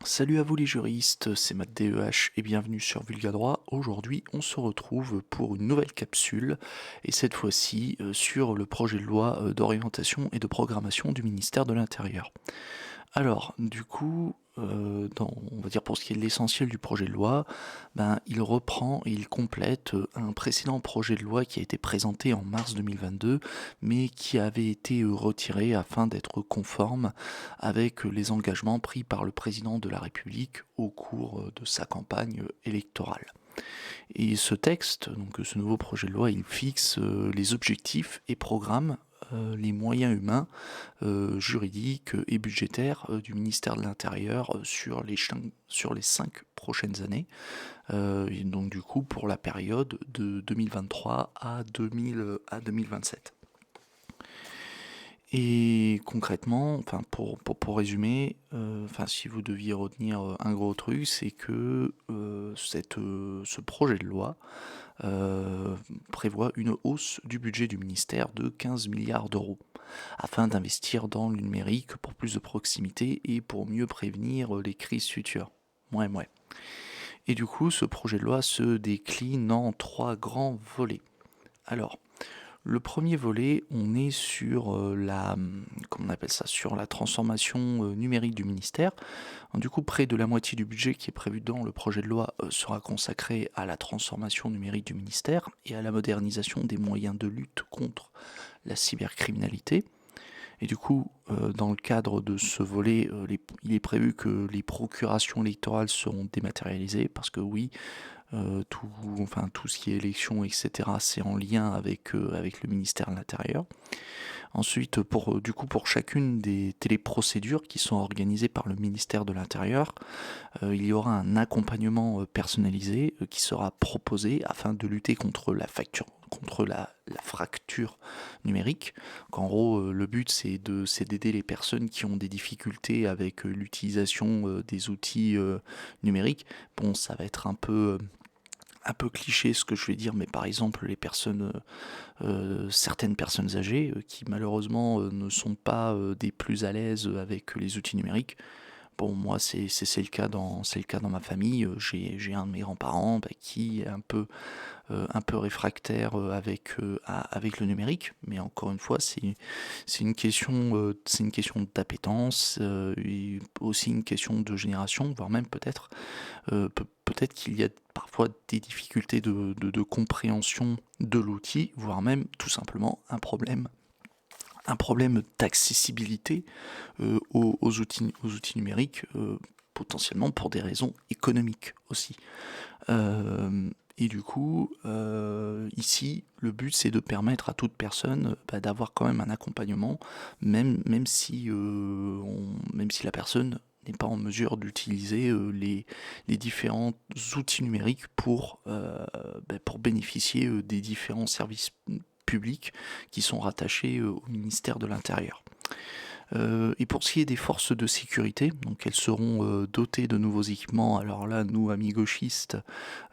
Salut à vous les juristes, c'est Matt DEH et bienvenue sur Vulgadroit. Aujourd'hui, on se retrouve pour une nouvelle capsule et cette fois-ci sur le projet de loi d'orientation et de programmation du ministère de l'Intérieur. Alors, du coup, on va dire pour ce qui est de l'essentiel du projet de loi, il reprend et il complète un précédent projet de loi qui a été présenté en mars 2022, mais qui avait été retiré afin d'être conforme avec les engagements pris par le président de la République au cours de sa campagne électorale. Et ce texte, donc ce nouveau projet de loi, il fixe les objectifs et programmes, les moyens humains, juridiques et budgétaires du ministère de l'Intérieur sur les 5 prochaines années, et donc du coup pour la période de 2023 à 2027. Et concrètement, pour résumer, si vous deviez retenir un gros truc, c'est que ce projet de loi prévoit une hausse du budget du ministère de 15 milliards d'euros afin d'investir dans le numérique pour plus de proximité et pour mieux prévenir les crises futures. Ouais, ouais. Et du coup, ce projet de loi se décline en 3 grands volets. Alors, le premier volet, on est sur comment on appelle ça, sur la transformation numérique du ministère. Du coup, près de la moitié du budget qui est prévu dans le projet de loi sera consacré à la transformation numérique du ministère et à la modernisation des moyens de lutte contre la cybercriminalité. Et du coup, dans le cadre de ce volet, il est prévu que les procurations électorales seront dématérialisées parce que oui, tout ce qui est élection, etc., c'est en lien avec le ministère de l'Intérieur. Ensuite, pour chacune des téléprocédures qui sont organisées par le ministère de l'Intérieur, il y aura un accompagnement personnalisé qui sera proposé afin de lutter contre la fracture numérique. En gros, le but c'est d'aider les personnes qui ont des difficultés avec l'utilisation des outils numériques. Bon, ça va être un peu cliché ce que je vais dire, mais par exemple certaines personnes âgées qui malheureusement ne sont pas des plus à l'aise avec les outils numériques. Bon, moi, c'est le cas dans ma famille. J'ai un de mes grands-parents qui est un peu réfractaire avec le numérique. Mais encore une fois, c'est une question d'appétence, et aussi une question de génération, voire même peut-être qu'il y a parfois des difficultés de compréhension de l'outil, voire même tout simplement un problème d'accessibilité aux outils numériques, potentiellement pour des raisons économiques aussi. Et du coup, ici, le but c'est de permettre à toute personne d'avoir quand même un accompagnement, même si la personne n'est pas en mesure d'utiliser les différents outils numériques pour bénéficier des différents services publics qui sont rattachés au ministère de l'Intérieur. Et pour ce qui est des forces de sécurité, donc elles seront dotées de nouveaux équipements. Alors là, nous, amis gauchistes,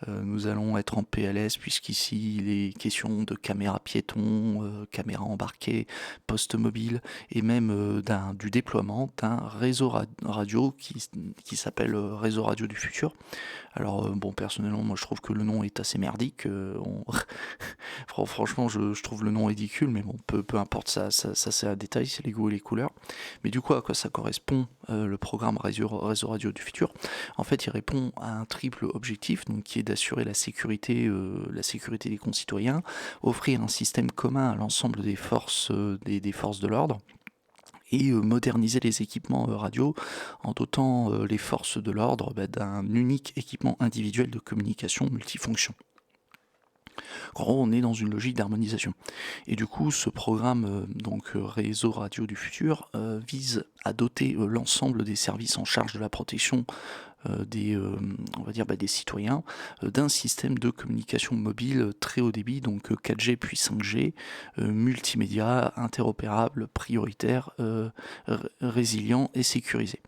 nous allons être en PLS puisqu'ici il est question de caméras piétons, caméras embarquées, postes mobiles et même du déploiement d'un réseau radio qui s'appelle Réseau Radio du Futur. Alors bon, personnellement, moi je trouve que le nom est assez merdique. Franchement, je trouve le nom ridicule, mais bon, peu importe, ça c'est un détail, c'est les goûts et les couleurs. Mais du coup, à quoi ça correspond le programme Réseau Radio du Futur? En fait, il répond à un triple objectif, donc qui est d'assurer la sécurité des concitoyens, offrir un système commun à l'ensemble des forces, des forces de l'ordre, et moderniser les équipements radio en dotant les forces de l'ordre d'un unique équipement individuel de communication multifonction. En gros, on est dans une logique d'harmonisation. Et du coup, ce programme, Réseau Radio du Futur, vise à doter l'ensemble des services en charge de la protection des citoyens, d'un système de communication mobile très haut débit, donc 4G puis 5G, multimédia, interopérable, prioritaire, résilient et sécurisé.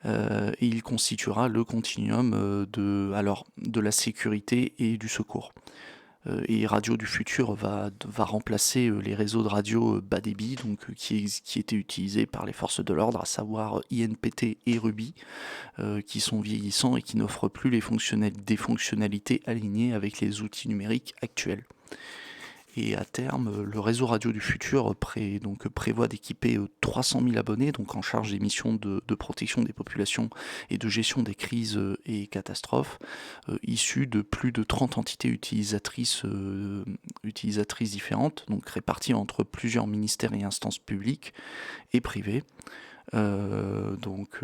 Et il constituera le continuum de la sécurité et du secours. Et Radio du Futur va remplacer les réseaux de radio bas débit, donc qui étaient utilisés par les forces de l'ordre, à savoir INPT et Ruby, qui sont vieillissants et qui n'offrent plus des fonctionnalités alignées avec les outils numériques actuels. Et à terme, le réseau radio du futur prévoit d'équiper 300 000 abonnés, donc en charge des missions de protection des populations et de gestion des crises et catastrophes, issus de plus de 30 entités utilisatrices différentes, donc réparties entre plusieurs ministères et instances publiques et privées. Donc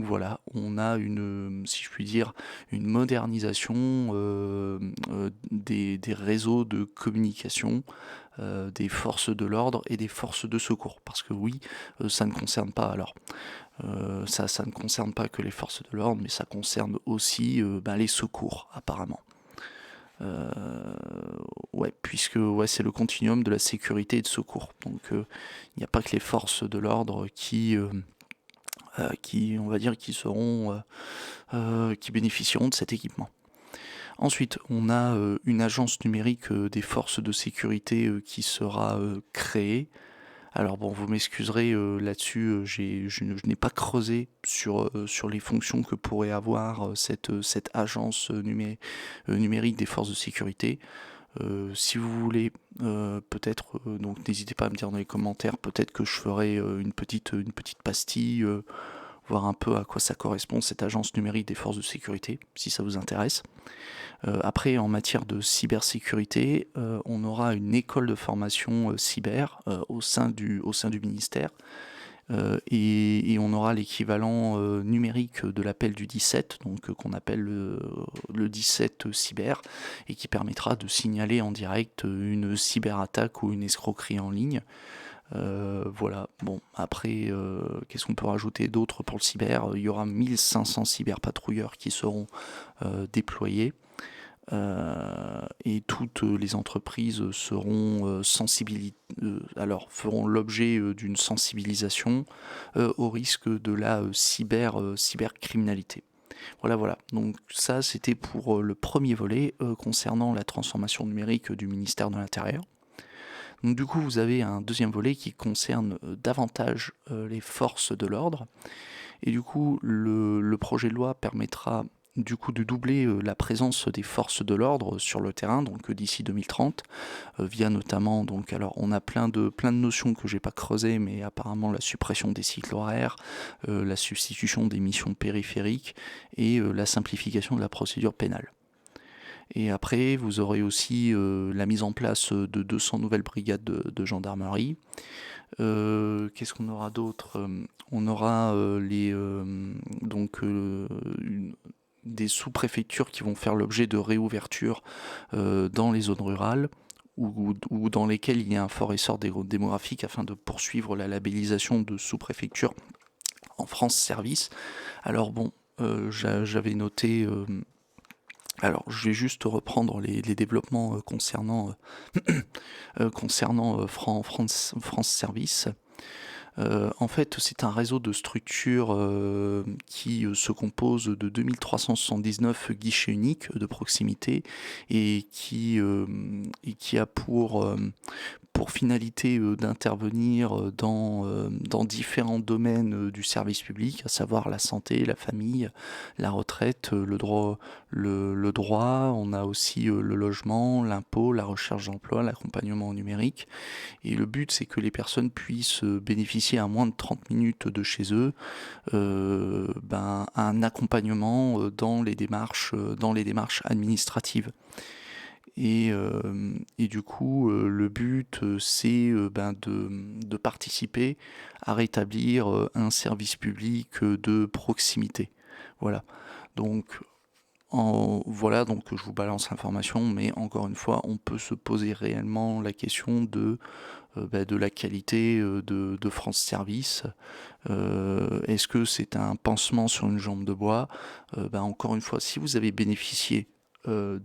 voilà, on a si je puis dire, une modernisation des réseaux de communication des forces de l'ordre et des forces de secours. Parce que oui, ça ne concerne pas ça ne concerne pas que les forces de l'ordre, mais ça concerne aussi les secours apparemment. Puisque c'est le continuum de la sécurité et de secours. Donc il n'y a pas que les forces de l'ordre qui on va dire, qui bénéficieront de cet équipement. Ensuite, on a une agence numérique des forces de sécurité qui sera créée. Alors bon, vous m'excuserez là-dessus, je n'ai pas creusé sur les fonctions que pourrait avoir cette agence numérique des forces de sécurité. Si vous voulez, peut-être, donc n'hésitez pas à me dire dans les commentaires, peut-être que je ferai une petite pastille, voir un peu à quoi ça correspond, cette agence numérique des forces de sécurité, si ça vous intéresse. Après, en matière de cybersécurité, on aura une école de formation cyber au sein du ministère. Et on aura l'équivalent numérique de l'appel du 17, donc qu'on appelle le 17 cyber, et qui permettra de signaler en direct une cyberattaque ou une escroquerie en ligne. Voilà, bon, après, qu'est-ce qu'on peut rajouter d'autre pour le cyber? Il y aura 1500 cyberpatrouilleurs qui seront déployés. Et toutes les entreprises feront l'objet d'une sensibilisation au risque de la cybercriminalité. Voilà. Donc ça, c'était pour le premier volet concernant la transformation numérique du ministère de l'Intérieur. Donc du coup, vous avez un deuxième volet qui concerne davantage les forces de l'ordre. Et du coup, le projet de loi permettra du coup de doubler la présence des forces de l'ordre sur le terrain, donc d'ici 2030, via notamment, donc alors on a plein de notions que j'ai pas creusées, mais apparemment la suppression des cycles horaires, la substitution des missions périphériques et la simplification de la procédure pénale. Et après, vous aurez aussi la mise en place de 200 nouvelles brigades de gendarmerie. Qu'est-ce qu'on aura d'autre? On aura des sous-préfectures qui vont faire l'objet de réouverture dans les zones rurales ou dans lesquelles il y a un fort essor démographique afin de poursuivre la labellisation de sous-préfectures en France Service. Alors bon, j'avais noté... alors, je vais juste reprendre les développements concernant France Service. En fait, c'est un réseau de structures qui se compose de 2379 guichets uniques de proximité et qui a pour finalité d'intervenir dans différents domaines du service public, à savoir la santé, la famille, la retraite, le droit, on a aussi le logement, l'impôt, la recherche d'emploi, l'accompagnement au numérique. Et le but, c'est que les personnes puissent bénéficier à moins de 30 minutes de chez eux un accompagnement dans les démarches administratives. Et du coup, le but, c'est de participer à rétablir un service public de proximité. Voilà. Donc, donc je vous balance l'information, mais encore une fois, on peut se poser réellement la question de la qualité de France Service. Est-ce que c'est un pansement sur une jambe de bois? Encore une fois, si vous avez bénéficié on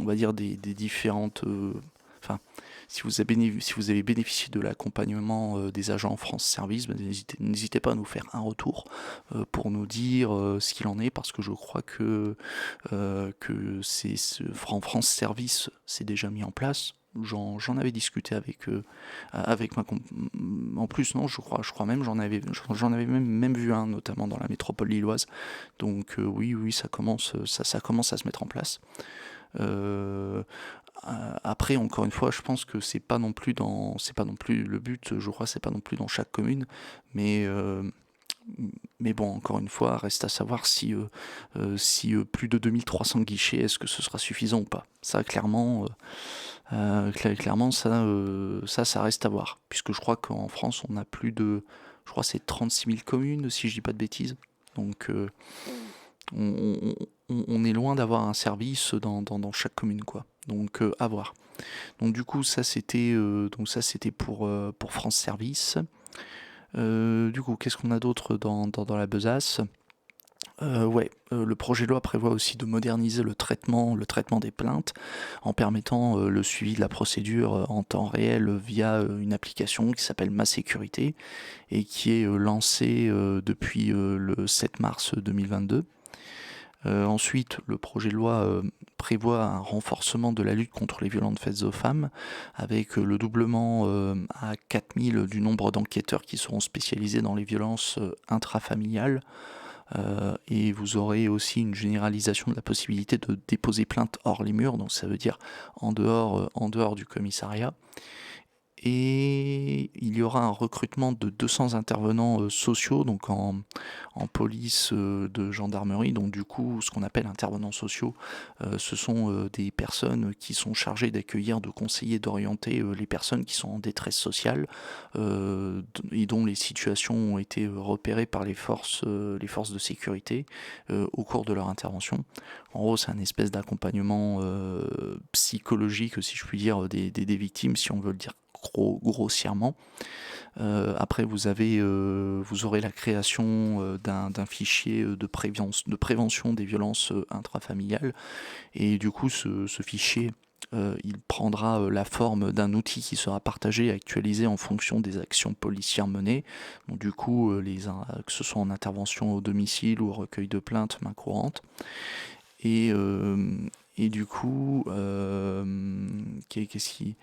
va dire des différentes enfin, si vous avez bénéficié de l'accompagnement des agents France Service, ben, n'hésitez pas à nous faire un retour pour nous dire ce qu'il en est, parce que je crois que en France Service, c'est déjà mis en place. J'en avais discuté avec en plus non, je crois même j'en avais même vu un, notamment dans la métropole lilloise. Donc oui, ça commence à se mettre en place. Euh, Après, encore une fois, je pense que c'est pas non plus le but. Je crois, c'est pas non plus dans chaque commune, mais mais bon, encore une fois, reste à savoir si plus de 2300 guichets, est-ce que ce sera suffisant ou pas. Ça, clairement, clairement, ça reste à voir. Puisque je crois qu'en France, on a je crois que c'est 36 000 communes, si je dis pas de bêtises. Donc, on est loin d'avoir un service dans chaque commune, quoi. Donc, à voir. Donc, du coup, ça c'était pour France Service. Du coup, qu'est-ce qu'on a d'autre dans la besace? Le projet de loi prévoit aussi de moderniser le traitement des plaintes en permettant le suivi de la procédure en temps réel via une application qui s'appelle Ma Sécurité et qui est lancée depuis le 7 mars 2022. Ensuite, le projet de loi prévoit un renforcement de la lutte contre les violences faites aux femmes, avec le doublement à 4000 du nombre d'enquêteurs qui seront spécialisés dans les violences intrafamiliales. Et vous aurez aussi une généralisation de la possibilité de déposer plainte hors les murs, donc ça veut dire en dehors du commissariat. Et il y aura un recrutement de 200 intervenants sociaux, donc en police de gendarmerie. Donc du coup, ce qu'on appelle intervenants sociaux, ce sont des personnes qui sont chargées d'accueillir, de conseiller, d'orienter les personnes qui sont en détresse sociale et dont les situations ont été repérées par les forces de sécurité au cours de leur intervention. En gros, c'est un espèce d'accompagnement psychologique, si je puis dire, des victimes, si on veut le dire grossièrement. Après, vous aurez la création d'un fichier de prévention des violences intrafamiliales. Et du coup, ce fichier, il prendra la forme d'un outil qui sera partagé et actualisé en fonction des actions policières menées. Donc, du coup, que ce soit en intervention au domicile ou au recueil de plaintes main courante. Et, du coup, qu'est-ce qui...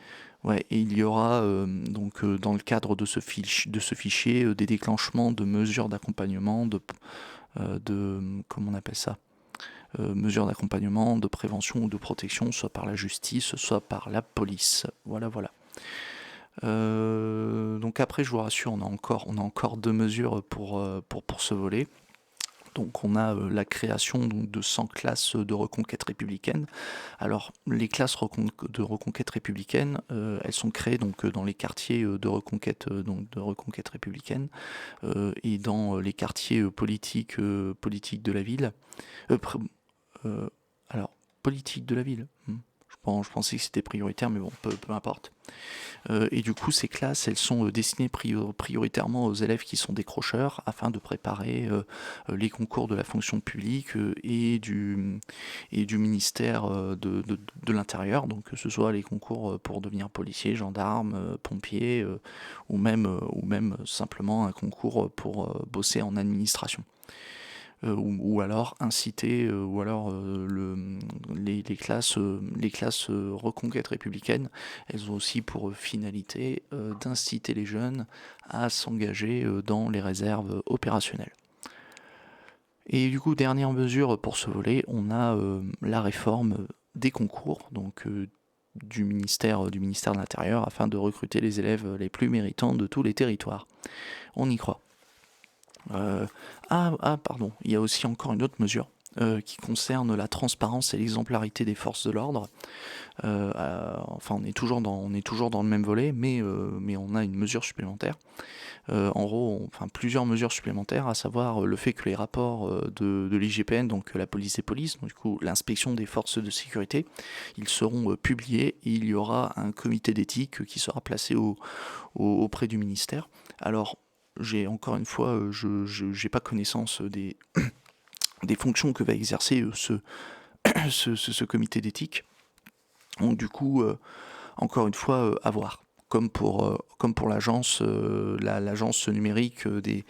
Ouais, et il y aura donc dans le cadre de ce fichier des déclenchements de mesures d'accompagnement, comment on appelle ça, mesures d'accompagnement, de prévention ou de protection, soit par la justice, soit par la police. Voilà, voilà. Donc après, je vous rassure, on a encore deux mesures pour ce volet. Donc on a la création donc, de 100 classes de reconquête républicaine. Alors les classes de reconquête républicaine, elles sont créées donc dans les quartiers de reconquête républicaine et dans les quartiers politiques de la ville. Euh, euh, alors politique de la ville. Je pensais que c'était prioritaire, mais bon, peu importe. Et du coup, ces classes, elles sont destinées prioritairement aux élèves qui sont décrocheurs, afin de préparer les concours de la fonction publique et du ministère de l'Intérieur, donc que ce soit les concours pour devenir policier, gendarme, pompier, ou même simplement un concours pour bosser en administration. Ou alors inciter, ou alors les classes reconquête républicaine, elles ont aussi pour finalité d'inciter les jeunes à s'engager dans les réserves opérationnelles. Et du coup, dernière mesure pour ce volet, on a la réforme des concours, donc du ministère de l'Intérieur, afin de recruter les élèves les plus méritants de tous les territoires. On y croit. Pardon, il y a aussi encore une autre mesure qui concerne la transparence et l'exemplarité des forces de l'ordre. Enfin, on est toujours dans le même volet, mais on a une mesure supplémentaire. En gros, plusieurs mesures supplémentaires, à savoir le fait que les rapports de l'IGPN, donc la police des polices, donc du coup l'inspection des forces de sécurité, ils seront publiés et il y aura un comité d'éthique qui sera placé auprès du ministère. Alors, encore une fois, je n'ai pas connaissance des fonctions que va exercer ce comité d'éthique. Donc du coup, Encore une fois, à voir. Comme pour l'agence, l'agence numérique des...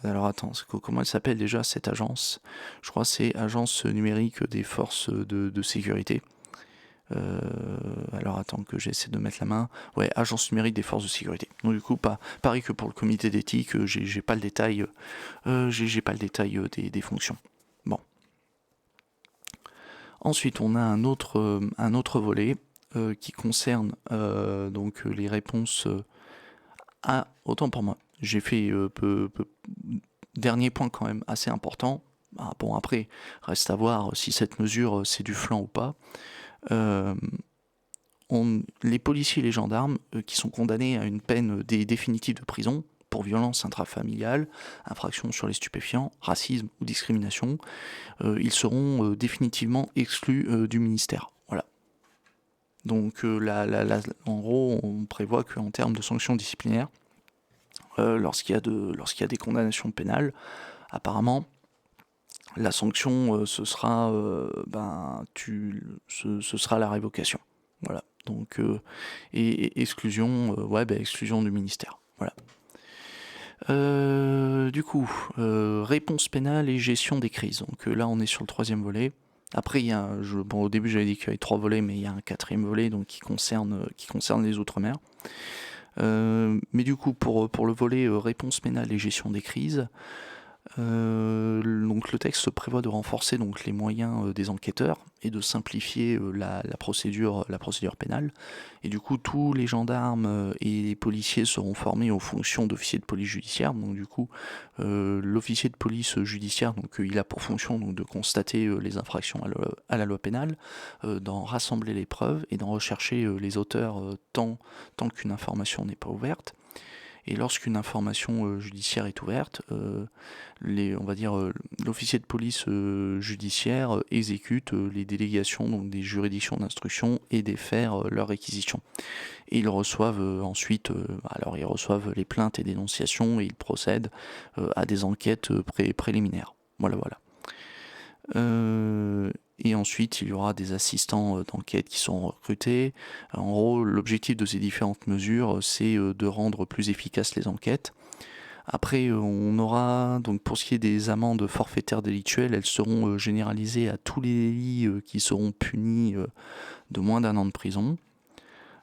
alors attends, comment elle s'appelle déjà cette agence? Je crois que c'est Agence numérique des forces de sécurité. Alors attends que j'essaie de mettre la main. Ouais, Agence numérique des forces de sécurité. Donc du coup, pareil que pour le comité d'éthique, j'ai pas le détail, j'ai pas le détail des fonctions. Bon. Ensuite, on a un autre volet qui concerne donc les réponses à... Autant pour moi, j'ai fait dernier point quand même assez important. Ah, bon, après, reste à voir si cette mesure c'est du flanc ou pas. Les policiers et les gendarmes qui sont condamnés à une peine définitive de prison pour violence intrafamiliale, infraction sur les stupéfiants, racisme ou discrimination, ils seront définitivement exclus du ministère. Voilà. Donc en gros, on prévoit qu'en termes de sanctions disciplinaires, lorsqu'il y a des condamnations pénales, apparemment, la sanction, ce sera la révocation. Voilà. Donc, exclusion, exclusion du ministère. Voilà. Du coup, réponse pénale et gestion des crises. Donc là, on est sur le 3e volet. Après, au début, j'avais dit qu'il y avait 3 volets, mais il y a un 4e volet donc, qui concerne les Outre-mer. Mais du coup, pour le volet réponse pénale et gestion des crises, donc le texte prévoit de renforcer donc les moyens des enquêteurs et de simplifier la procédure pénale. Et du coup, tous les gendarmes et les policiers seront formés aux fonctions d'officier de police judiciaire. Donc du coup, l'officier de police judiciaire, donc il a pour fonction donc de constater les infractions à la loi pénale, d'en rassembler les preuves et d'en rechercher les auteurs tant qu'une information n'est pas ouverte. Et lorsqu'une information judiciaire est ouverte, l'officier de police judiciaire exécute les délégations donc des juridictions d'instruction et défère leur réquisition. Et ils reçoivent ensuite, ils reçoivent les plaintes et dénonciations et ils procèdent à des enquêtes préliminaires. Voilà. Et ensuite, il y aura des assistants d'enquête qui sont recrutés. En gros, l'objectif de ces différentes mesures, c'est de rendre plus efficaces les enquêtes. Après, on aura, donc pour ce qui est des amendes forfaitaires délictuelles, elles seront généralisées à tous les délits qui seront punis de moins d'1 an de prison.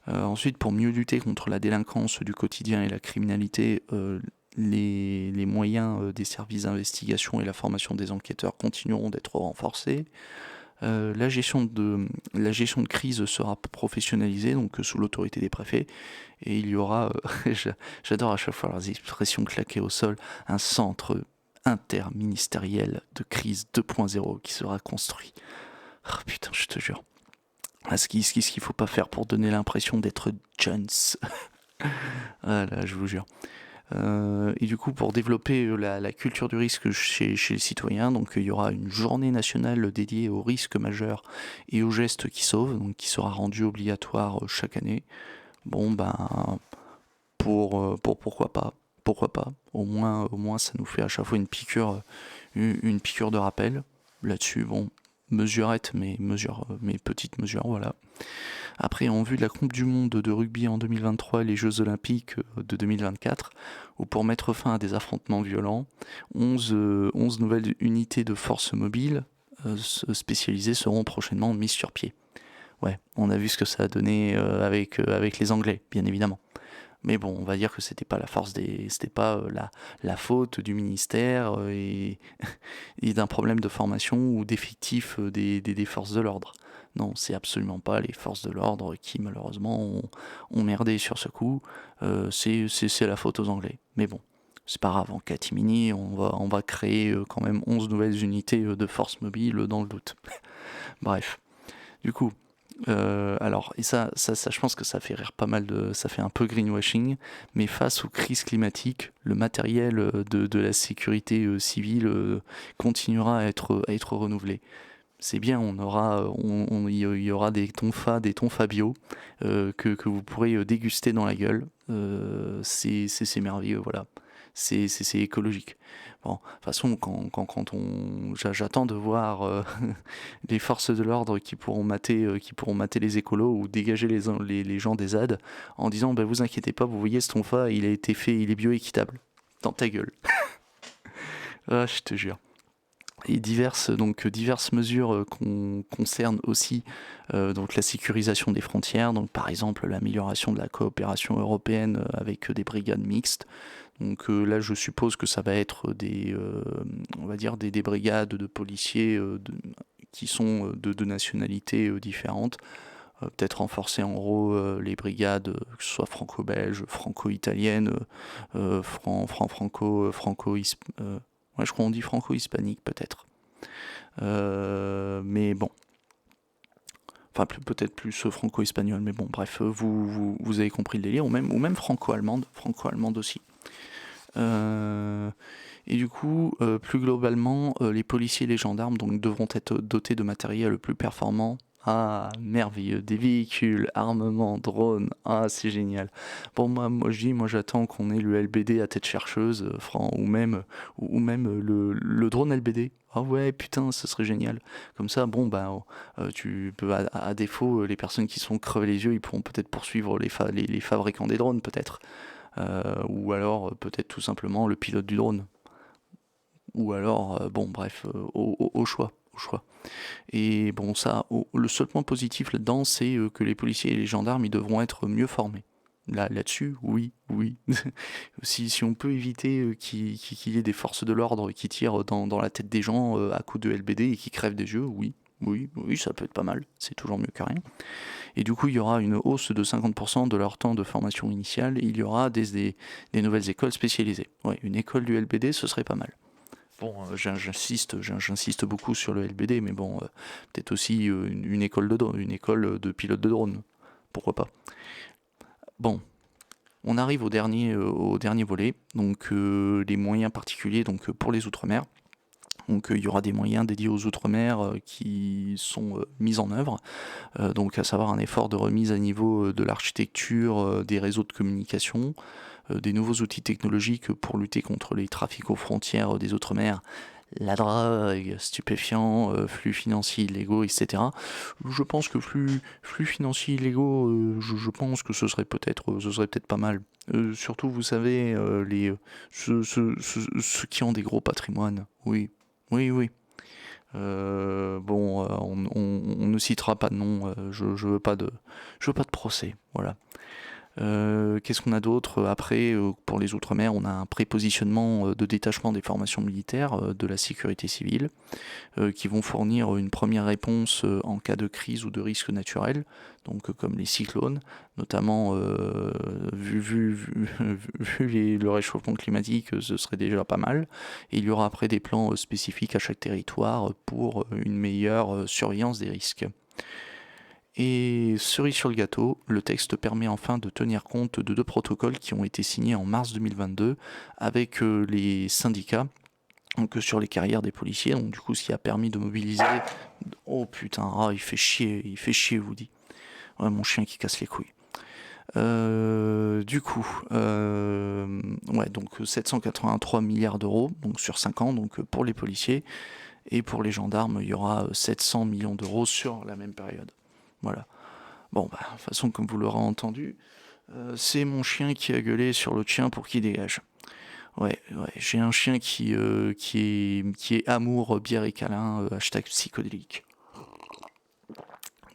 Ensuite, pour mieux lutter contre la délinquance du quotidien et la criminalité, les moyens des services d'investigation et la formation des enquêteurs continueront d'être renforcés. La gestion de crise sera professionnalisée, donc sous l'autorité des préfets, et il y aura, j'adore à chaque fois leurs expressions claquées au sol, un centre interministériel de crise 2.0 qui sera construit. Oh putain, je te jure. Ce qu'il faut pas faire pour donner l'impression d'être Jones. Voilà, je vous jure. Et du coup, pour développer la culture du risque chez les citoyens, donc il y aura une journée nationale dédiée aux risques majeurs et aux gestes qui sauvent, donc qui sera rendue obligatoire chaque année. Bon, pourquoi pas. Au moins, ça nous fait à chaque fois une piqûre de rappel. Là-dessus, bon, mesurette, mais petites mesures, voilà. Après, en vue de la Coupe du Monde de rugby en 2023 et les Jeux Olympiques de 2024, ou pour mettre fin à des affrontements violents, 11 nouvelles unités de forces mobiles spécialisées seront prochainement mises sur pied. Ouais, on a vu ce que ça a donné avec les Anglais, bien évidemment. Mais bon, on va dire que c'était pas la faute du ministère et d'un problème de formation ou d'effectifs des forces de l'ordre. Non, c'est absolument pas les forces de l'ordre qui malheureusement ont merdé sur ce coup. C'est la faute aux Anglais. Mais bon, c'est pas grave, en catimini, on va créer quand même 11 nouvelles unités de forces mobiles dans le doute. Bref, du coup, et ça, je pense que ça fait rire pas mal ça fait un peu greenwashing, mais face aux crises climatiques, le matériel de la sécurité civile continuera à être renouvelé. C'est bien, il y aura des tonfas bio que vous pourrez déguster dans la gueule. C'est merveilleux, voilà. c'est écologique. Bon, de toute façon, j'attends de voir les forces de l'ordre qui pourront mater les écolos ou dégager les gens des ZAD en disant, bah, vous inquiétez pas, vous voyez ce tonfa, il a été fait, il est bioéquitable. Dans ta gueule. Ah, je te jure. Et diverses mesures concernent aussi donc la sécurisation des frontières, donc par exemple l'amélioration de la coopération européenne avec des brigades mixtes. Donc là, je suppose que ça va être on va dire des brigades de policiers qui sont de nationalités différentes. Peut-être renforcer en gros les brigades, que ce soit franco-belges, franco-italiennes, ouais, je crois qu'on dit franco-hispanique peut-être. Mais bon, enfin peut-être plus franco-espagnol, mais bon, bref, vous avez compris le délire, ou même franco-allemande aussi. Et du coup, plus globalement, les policiers et les gendarmes donc, devront être dotés de matériel le plus performant. Ah, merveilleux, des véhicules, armements, drones, ah, c'est génial. Bon, moi j'attends qu'on ait le LBD à tête chercheuse, ou même le drone LBD. Ah ouais, putain, ce serait génial. Comme ça, bon, bah, tu peux, à défaut, les personnes qui sont crevées les yeux, ils pourront peut-être poursuivre les fabricants des drones, peut-être. Ou alors peut-être tout simplement le pilote du drone. Ou alors, bon, bref, au choix. Au choix. Et bon, ça, le seul point positif là-dedans, c'est que les policiers et les gendarmes, ils devront être mieux formés. Là-dessus, oui, oui. Si on peut éviter qu'il y ait des forces de l'ordre qui tirent dans la tête des gens à coups de LBD et qui crèvent des yeux, oui. Oui, oui, ça peut être pas mal. C'est toujours mieux que rien. Et du coup, il y aura une hausse de 50% de leur temps de formation initiale. Il y aura des nouvelles écoles spécialisées. Ouais, une école du LBD, ce serait pas mal. Bon, j'insiste beaucoup sur le LBD, mais bon, peut-être aussi une école une école de pilote de drone. Pourquoi pas. Bon, on arrive au dernier volet, donc les moyens particuliers donc, pour les Outre-mer. Donc il y aura des moyens dédiés aux Outre-mer qui sont mis en œuvre, donc à savoir un effort de remise à niveau de l'architecture des réseaux de communication, des nouveaux outils technologiques pour lutter contre les trafics aux frontières des Outre-mer, la drogue, stupéfiants, flux financiers illégaux, etc. Je pense que flux financiers illégaux, je pense que ce serait peut-être pas mal. Surtout, vous savez, ceux qui ont des gros patrimoines. Oui, oui, oui. Bon, on ne citera pas de nom. Je veux pas de procès. Voilà. Qu'est-ce qu'on a d'autre après pour les Outre-mer? On a un prépositionnement de détachement des formations militaires de la sécurité civile qui vont fournir une première réponse en cas de crise ou de risque naturel, donc comme les cyclones, notamment vu le réchauffement climatique, ce serait déjà pas mal. Et il y aura après des plans spécifiques à chaque territoire pour une meilleure surveillance des risques. Et cerise sur le gâteau, le texte permet enfin de tenir compte de deux protocoles qui ont été signés en mars 2022 avec les syndicats, donc sur les carrières des policiers, donc du coup ce qui a permis de mobiliser... Oh putain, ah, il fait chier, vous dit. Ouais, mon chien qui casse les couilles. Ouais, donc 783 milliards d'euros, donc sur 5 ans, donc pour les policiers, et pour les gendarmes, il y aura 700 millions d'euros sur la même période. Voilà. Bon, bah, de toute façon, comme vous l'aurez entendu, c'est mon chien qui a gueulé sur l'autre chien pour qu'il dégage. Ouais, j'ai un chien qui est amour, bière et câlin, hashtag psychodélique.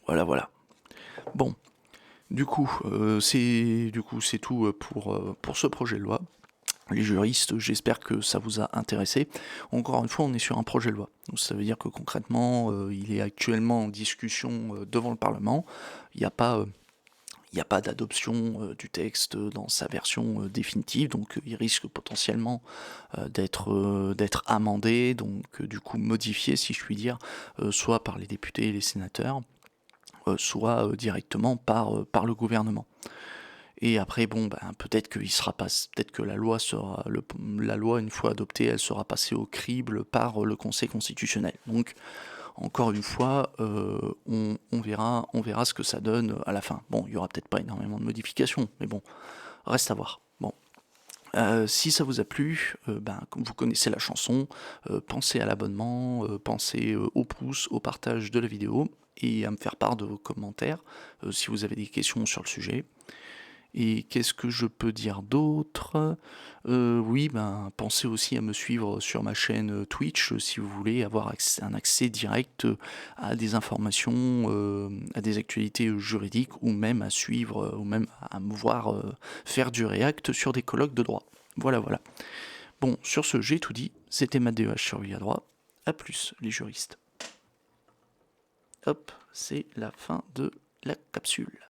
Voilà. Bon, c'est tout pour ce projet de loi. Les juristes, j'espère que ça vous a intéressé. Encore une fois, on est sur un projet de loi. Donc, ça veut dire que concrètement, il est actuellement en discussion devant le Parlement. Il n'y a pas d'adoption du texte dans sa version définitive, donc il risque potentiellement d'être amendé, donc du coup modifié, si je puis dire, soit par les députés et les sénateurs, soit directement par le gouvernement. Et après, bon, ben, peut-être que la loi, une fois adoptée, elle sera passée au crible par le Conseil constitutionnel. Donc, encore une fois, on verra ce que ça donne à la fin. Bon, il y aura peut-être pas énormément de modifications, mais bon, reste à voir. Bon, Si ça vous a plu, comme vous connaissez la chanson, pensez à l'abonnement, pensez au pouce, au partage de la vidéo et à me faire part de vos commentaires si vous avez des questions sur le sujet. Et qu'est-ce que je peux dire d'autre? Oui, pensez aussi à me suivre sur ma chaîne Twitch si vous voulez avoir un accès direct à des informations, à des actualités juridiques, ou même à suivre, ou même à me voir faire du React sur des colloques de droit. Voilà, voilà. Bon, sur ce, j'ai tout dit. C'était ma DEH sur Via Droit. A plus, les juristes. Hop, c'est la fin de la capsule.